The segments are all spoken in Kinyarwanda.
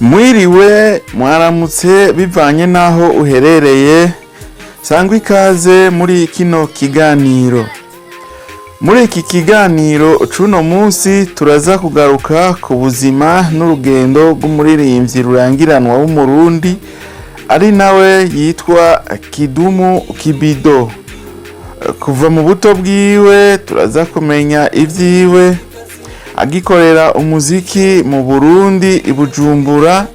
Mwiriwe mwaramutse bivanye naho uherereye, sangwa ikaze muri kino kiganiro. Muri iki kiganiro cuno munsi turaza kugaruka ku buzima n'urugendo rw'umuririmbyi rurangiranwa w'umurundi ari nawe yitwa Kidumu Kibido. Kuva mu buto bwiwe turaza kumenya ivyiwe, agikorera umuziki mu Burundi i Bujumbura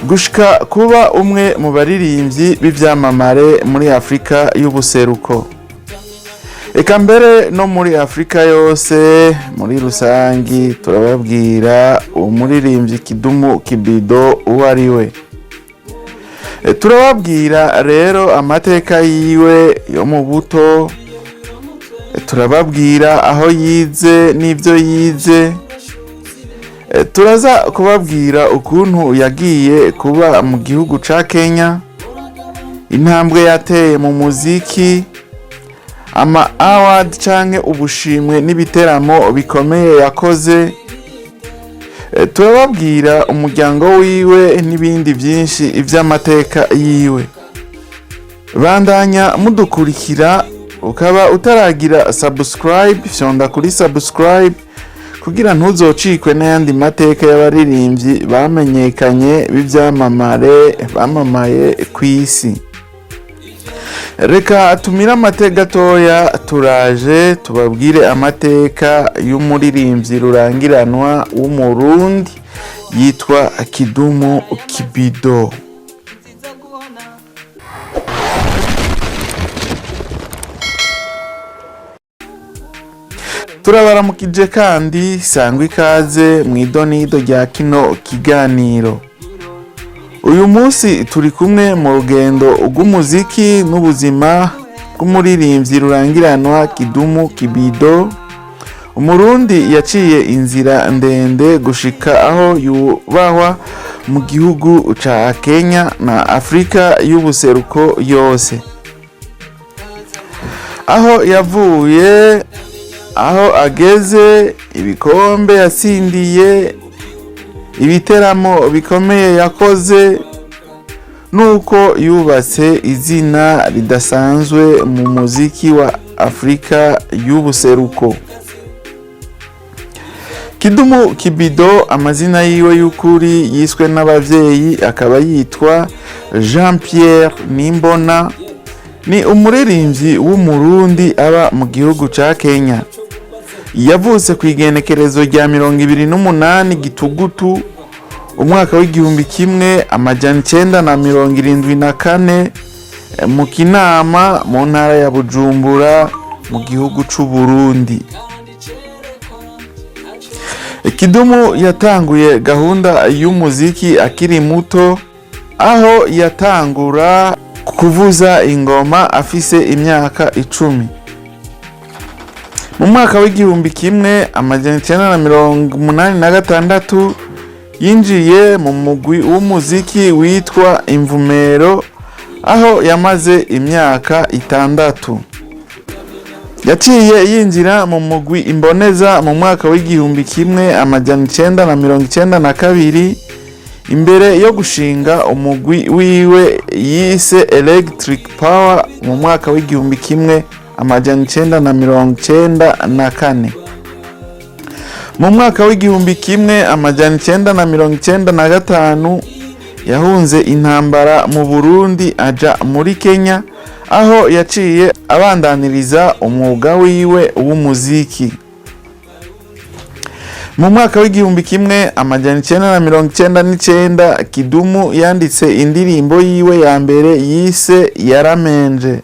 gushika kuba umwe mu baririmbyi b'ivyamamare muri Afrika y'ubuseruko, eka mbere no muri Afrika yose muri rusangi. Turababwira umuririmbyi Kidumu Kibido uwo ari we. Turababwira rero amateka yiwe yo mu buto, turababwira aho yize n'ivyo yize, turaza kubabwira ukuntu yagiye kuba mu gihugu ca Kenya, intambwe yateye mu muziki, ama award canke ubushimwe n'ibiteramo bikomeye yakoze. Turababwira umuryango wiwe n'ibindi vyinshi ivy'amateka yiwe. Bandanya mudukurikira, ukaba utaragira subscribe, fyonda kuri subscribe kugira ntuzocikwe n'ayandi mateka y'abaririmbyi bamenyekanye b'ivyamamare bamamaye kw'isi. Reka tumira amateka gatoya, turaje tubabwire amateka y'umuririmbyi rurangiranwa w'umurundi yitwa Kidumu Kibido. Turabaramukije kandi sangwa ikaze mw'idonido rya kino kiganiro. Uyu munsi turi kumwe mu rugendo rw'umuziki n'ubuzima bw'umuririmbyi rurangiranwa Kidumu Kibido, umurundi yaciye inzira ndende gushika aho yubahwa mu gihugu ca Kenya na Afrika y'ubuseruko yose. Aho yavuye, aho ageze, ibikombe yatsindiye, ibiteramo bikomeye yakoze, nuko yubatse izina ridasanzwe mu muziki wa Afrika y'ubuseruko. Kidumu Kibido amazina yiwe y'ukuri yiswe n'abavyeyi akaba yitwa Jean Pierre Nimbona, ni umuririmbyi w'umurundi aba mu gihugu ca Kenya. Yavutse ku igenekerezo rya 28 Gitugutu umwaka w'igihumbi kimwe amajana 974 mu Kinama mu ntara ya Bujumbura mu gihugu c'u Burundi. Kidumu yatanguye gahunda y'umuziki akiri muto, aho yatangura kuvuza ingoma afise imyaka 10. Mu mwaka w'igihumbi kimwe amajana 986 yinjiye mu mugwi w'umuziki witwa Imvumero, aho yamaze imyaka 6. Yaciye yinjira mu mugwi Imboneza mu mwaka w'igihumbi kimwe amajana 992 imbere yo gushinga umugwi wiwe yise Electric Power mu mwaka w'igihumbi kimwe amajana 994. Mu mwaka w'igihumbi kimwe amajana 995 yahunze intambara mu Burundi aja muri Kenya, aho yaciye abandaniriza umwuga wiwe w'umuziki. Mu mwaka w'igihumbi kimwe amajana 999 Kidumu yanditse indirimbo yiwe ya mbere yise Yaramenje.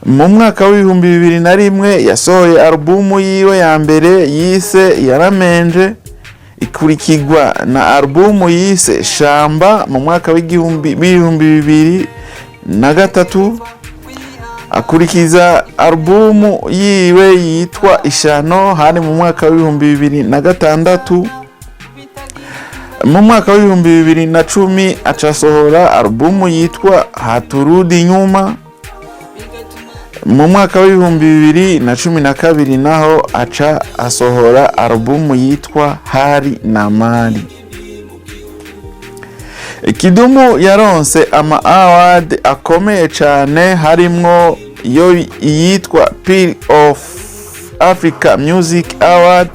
Mu mwaka w'ibihumbi 2001 yasohoye alubumu yiwe ya mbere yise Yaramenje, ikurikirwa na alubumu yise Shamba mu mwaka w'igihumbi 2003, akurikiza alubumu yiwe yitwa Ishano hari mu mwaka w'ibihumbi 2006. Mu mwaka w'ibihumbi 2010 acasohora alubumu yitwa Haturudi Nyuma. Mu mwaka w'ibihumbi 2012 naho aca asohora alubumu yitwa Hari na Mali. Kidumu yaronse ama award akomeye cyane, harimwo iyo yitwa Peer of Africa Music Award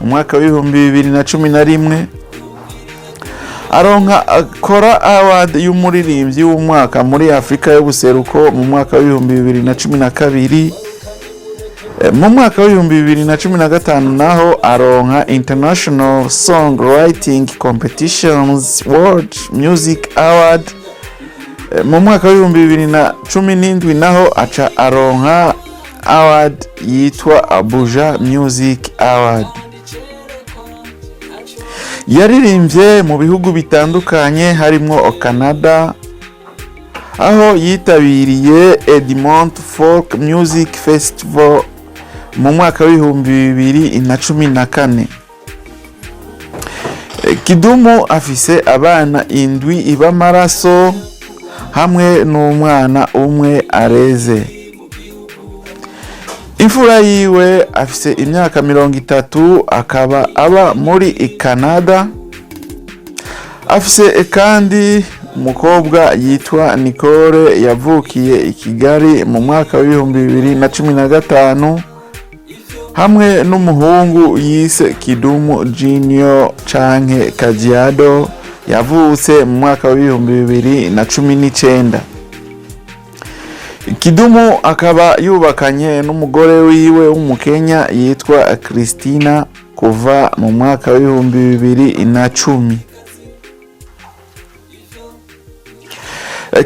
mu mwaka wa 2011, aronka Kora Award y'umuririmbyi w'umwaka muri Afrika y'ubuseruko mu mwaka wa 2012. Mu mwaka wa 2015 naho aronka International Songwriting Competitions World Music Award. Mu mwaka wa 2017 naho aca aronka award yitwa Abuja Music Award. Yaririmbye mu bihugu bitandukanye harimwo Canada, aho yitabiriye Edmond Folk Music Festival mu mwaka wa 2014. Kidumu afise abana indwi ibamaraso hamwe n'umwana umwe areze. Imfura yiwe afise imyaka 30, akaba aba muri Canada. Afise kandi umukobwa yitwa Nicole yavukiye i Kigali mu mwaka wa 2015, hamwe n'umuhungu yise Kidumu Junior canke Kajiado yavutse mu mwaka wa 2019. Kidumu akaba yubakanye n'umugore wiwe w'umukenya yitwa Christina kuva mu mwaka wa 2010.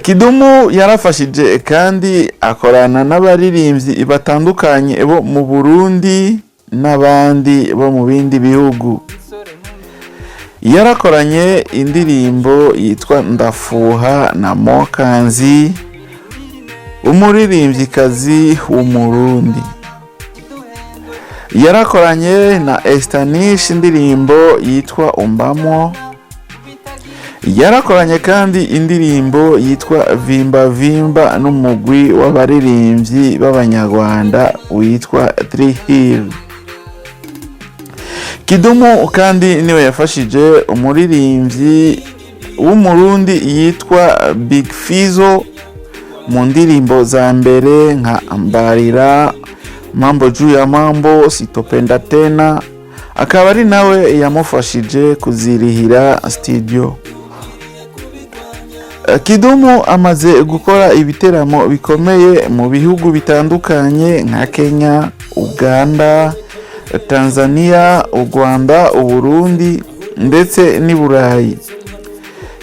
Kidumu yarafashije kandi akorana n'abaririmbyi batandukanye bo mu Burundi n'abandi bo mu bindi bihugu. Yarakoranye indirimbo yitwa Ndafuha na Mokanzi, umuririmbyikazi w'umurundi. Yarakoranye na Estanish indirimbo yitwa Umbamo. Yarakoranye kandi indirimbo yitwa Vimba Vimba n'umugwi w'abaririmbyi b'abanyarwanda witwa Three Hill. Kidumu kandi niwe yafashije umuririmbyi w'umurundi yitwa Big Fizzo mu ndirimbo za mbere nka Ambarira, Mambo juu ya mambo, Sitopenda tena. Akaba ari nawe yamufashije kuzirihira studio. Kidumu amaze gukora ibiteramo bikomeye mu bihugu bitandukanye nka Kenya, Uganda, Tanzania, u Rwanda, u Burundi ndetse n'i Burayi.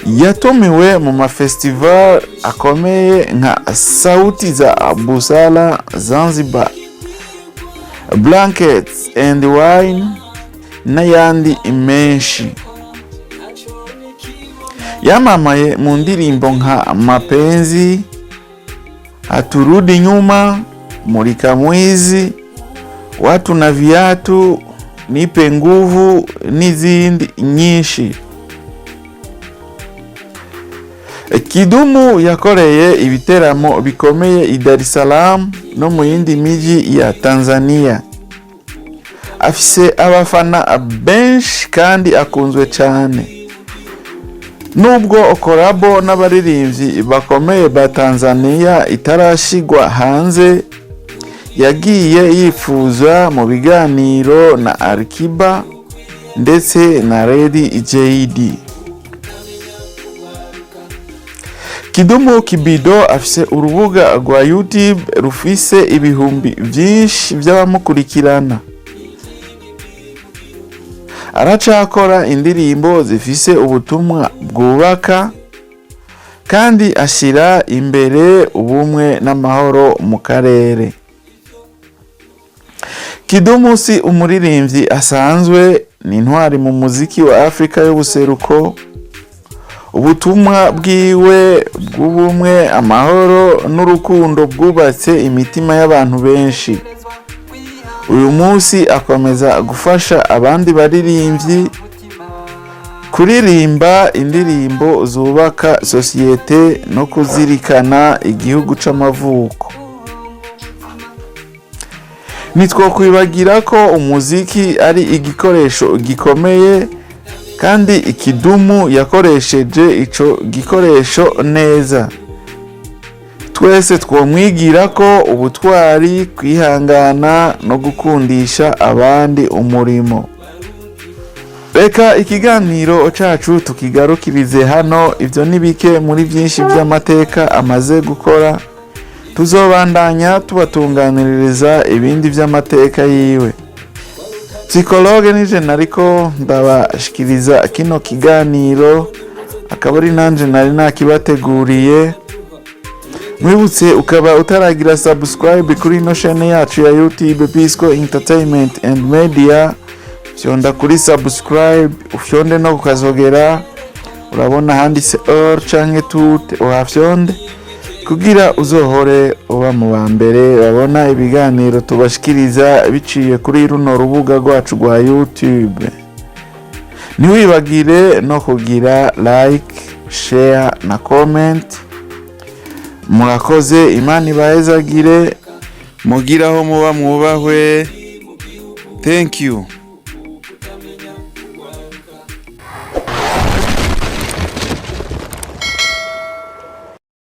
Yatumiwe mu mafestival akomeye nka Sauti za Busara Zanzibar, Blankets and Wine n'ayandi menshi. Yamamaye mu ndirimbo nka Mapenzi, Haturudi nyuma, Mulika Mwizi, Watu na Viatu, Nipe Nguvu n'izindi nyinshi. Kidumu yakoreye ibiteramo bikomeye i Dar es Salaam no mu yindi miji ya Tanzania. Afise abafana benshi kandi akunzwe cyane. Nubwo korabo n'abaririmbyi bakomeye ba Tanzania itarashigwa hanze, yagiye yifuza mu biganiro na Alikiba ndetse na Lady JD. Kidumu Kibido afise urubuga rwa YouTube rufise ibihumbi byinshi by'abamukurikirana. Aracakora indirimbo zifise ubutumwa bwubaka kandi ashira imbere ubumwe n'amahoro mu karere. Kidumu si umuririmbyi asanzwe, ni intwari mu muziki wa Afrika y'ubuseruko. Ubutumwa bwiwe bw'ubumwe, amahoro n'urukundo bwubatse imitima y'abantu benshi. Uyu munsi akomeza gufasha abandi baririmbyi kuririmba indirimbo zubaka sosiyete no kuzirikana igihugu c'amavuko. Nitwo kwibagira ko umuziki ari igikoresho gikomeye kandi ikidumu yakoresheje ico gikoresho neza. Twese twomwigira ko ubutwari, kwihangana no gukundisha abandi umurimo. Reka ikiganiro cacu tukigarukirize hano. Ivyo ni bike muri vyinshi vy'amateka amaze gukora. Tuzobandanya tubatunganiriza ibindi vy'amateka yiwe. Psychologue nije nariko ndabashikiriza kino kiganiro, akaba ari nanje nari nakibateguriye. Mwibutse ukaba utaragira subscribe kuri ino chaîne yacu ya YouTube Pisco Entertainment and Media, fyonda kuri subscribe, ufyonde no kukazogera, urabona handitse all canke tout, uhafyonde kugira uzohore uba mu bambere babona ibiganiro tubashikiriza biciye kuri runo rubuga rwacu rwa YouTube. Ntiwibagire no kugira like, share na comment. Murakoze, Imana ibahezagire, mugiraho muba mwubahwe. Thank you.